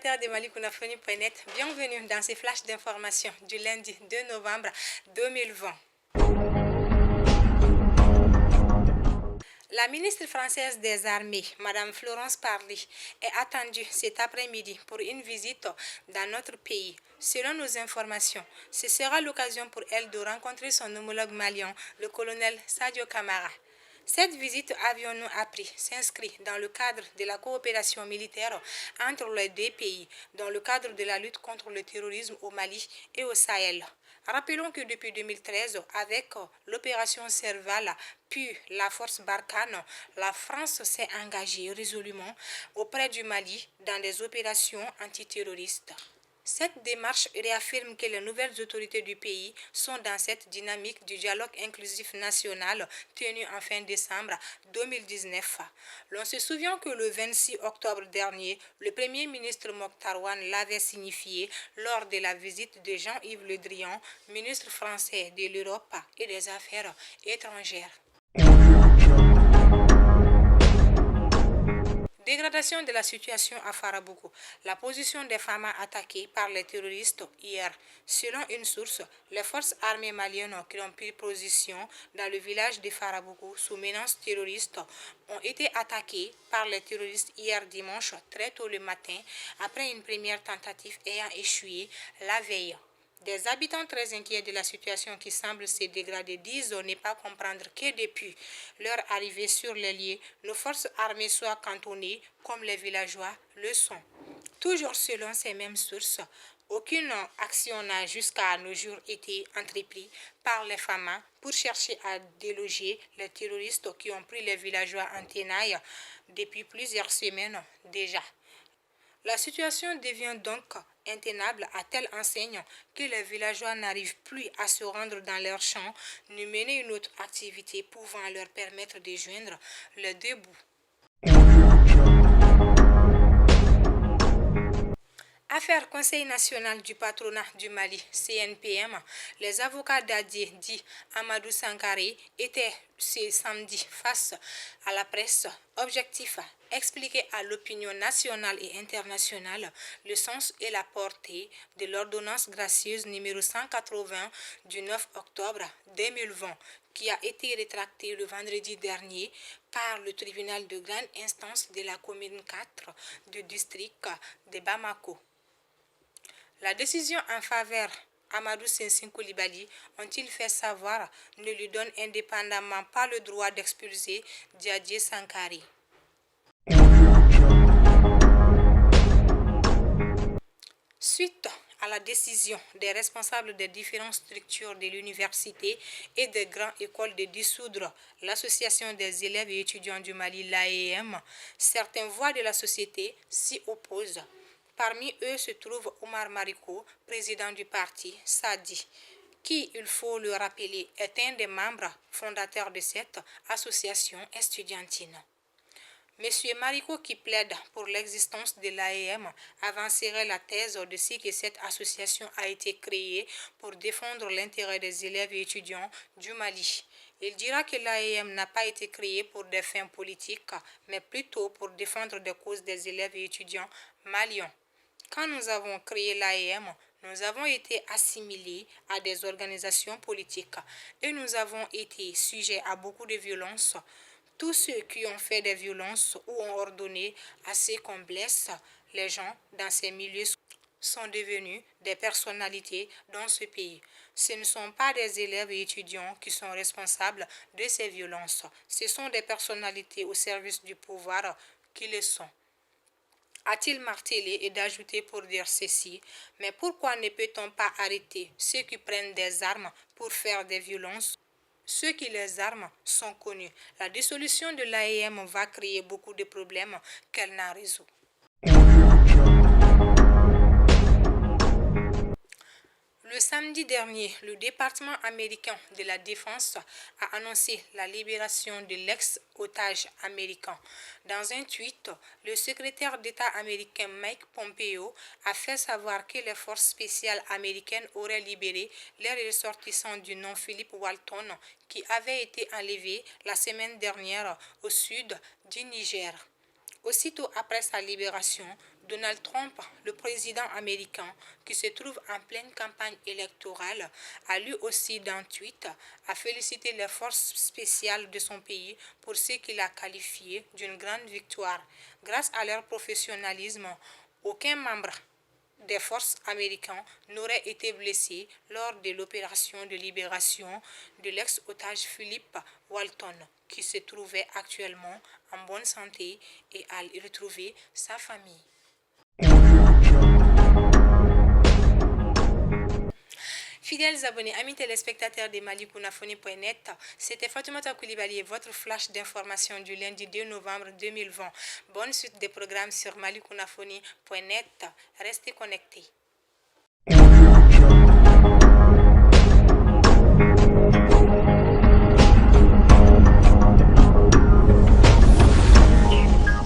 téléspectateurs de Malikounafoni.net, bienvenue dans ces flashs d'informations du lundi 2 novembre 2020. La ministre française des Armées, Mme Florence Parly, est attendue cet après-midi pour une visite dans notre pays. Selon nos informations, ce sera l'occasion pour elle de rencontrer son homologue malien, le colonel Sadio Camara. Cette visite, avions-nous appris, s'inscrit dans le cadre de la coopération militaire entre les deux pays, dans le cadre de la lutte contre le terrorisme au Mali et au Sahel. Rappelons que depuis 2013, avec l'opération Serval, puis la force Barkhane, la France s'est engagée résolument auprès du Mali dans des opérations antiterroristes. Cette démarche réaffirme que les nouvelles autorités du pays sont dans cette dynamique du dialogue inclusif national tenu en fin décembre 2019. L'on se souvient que le 26 octobre dernier, le Premier ministre Mokhtar Ouane l'avait signifié lors de la visite de Jean-Yves Le Drian, ministre français de l'Europe et des Affaires étrangères. Dégradation de la situation à Farabougou. La position des femmes attaquées par les terroristes hier. Selon une source, les forces armées maliennes qui ont pris position dans le village de Farabougou sous menace terroriste ont été attaquées par les terroristes hier dimanche très tôt le matin après une première tentative ayant échoué la veille. Des habitants très inquiets de la situation qui semble se dégrader disent ne pas comprendre que depuis leur arrivée sur les lieux, nos forces armées soient cantonnées comme les villageois le sont. Toujours selon ces mêmes sources, aucune action n'a jusqu'à nos jours été entreprise par les femmes pour chercher à déloger les terroristes qui ont pris les villageois en tenaille depuis plusieurs semaines déjà. La situation devient donc intenable à telle enseigne que les villageois n'arrivent plus à se rendre dans leurs champs ni mener une autre activité pouvant leur permettre de joindre les deux bouts. Affaire Conseil national du patronat du Mali, CNPM, les avocats d'Adié, dit Amadou Sankaré, étaient ce samedi face à la presse. Objectif, expliquer à l'opinion nationale et internationale le sens et la portée de l'ordonnance gracieuse numéro 180 du 9 octobre 2020 qui a été rétractée le vendredi dernier par le tribunal de grande instance de la commune 4 du district de Bamako. La décision en faveur Amadou Sensine Koulibaly, ont-ils fait savoir, ne lui donne indépendamment pas le droit d'expulser Diadje Sankaré. Suite à la décision des responsables des différentes structures de l'université et des grandes écoles de dissoudre l'Association des élèves et étudiants du Mali, l'AEM, certaines voix de la société s'y opposent. Parmi eux se trouve Omar Mariko, président du parti, Sadi, qui, il faut le rappeler, est un des membres fondateurs de cette association estudiantine. Monsieur Mariko, qui plaide pour l'existence de l'AEM, avancerait la thèse de ce que cette association a été créée pour défendre l'intérêt des élèves et étudiants du Mali. Il dira que l'AEM n'a pas été créée pour des fins politiques, mais plutôt pour défendre des causes des élèves et étudiants maliens. Quand nous avons créé l'AEM, nous avons été assimilés à des organisations politiques et nous avons été sujets à beaucoup de violences. Tous ceux qui ont fait des violences ou ont ordonné à ce qu'on blesse les gens dans ces milieux sont devenus des personnalités dans ce pays. Ce ne sont pas des élèves et étudiants qui sont responsables de ces violences. Ce sont des personnalités au service du pouvoir qui le sont. A-t-il martelé et d'ajouter pour dire ceci, mais pourquoi ne peut-on pas arrêter ceux qui prennent des armes pour faire des violences? Ceux qui les arment sont connus. La dissolution de l'AEM va créer beaucoup de problèmes qu'elle n'en résout. Le samedi dernier, le département américain de la Défense a annoncé la libération de l'ex-otage américain. Dans un tweet, le secrétaire d'État américain Mike Pompeo a fait savoir que les forces spéciales américaines auraient libéré les ressortissants du nom Philip Walton qui avait été enlevé la semaine dernière au sud du Niger. Aussitôt après sa libération, Donald Trump, le président américain, qui se trouve en pleine campagne électorale, a lui aussi dans un tweet a félicité les forces spéciales de son pays pour ce qu'il a qualifié d'une grande victoire. Grâce à leur professionnalisme, aucun membre des forces américaines n'aurait été blessé lors de l'opération de libération de l'ex-otage Philippe Walton, qui se trouvait actuellement en bonne santé et a retrouvé sa famille. Fidèles abonnés, amis téléspectateurs de malikounafoni.net, c'était Fatoumata Koulibaly, votre flash d'information du lundi 2 novembre 2020. Bonne suite des programmes sur malikounafoni.net. Restez connectés.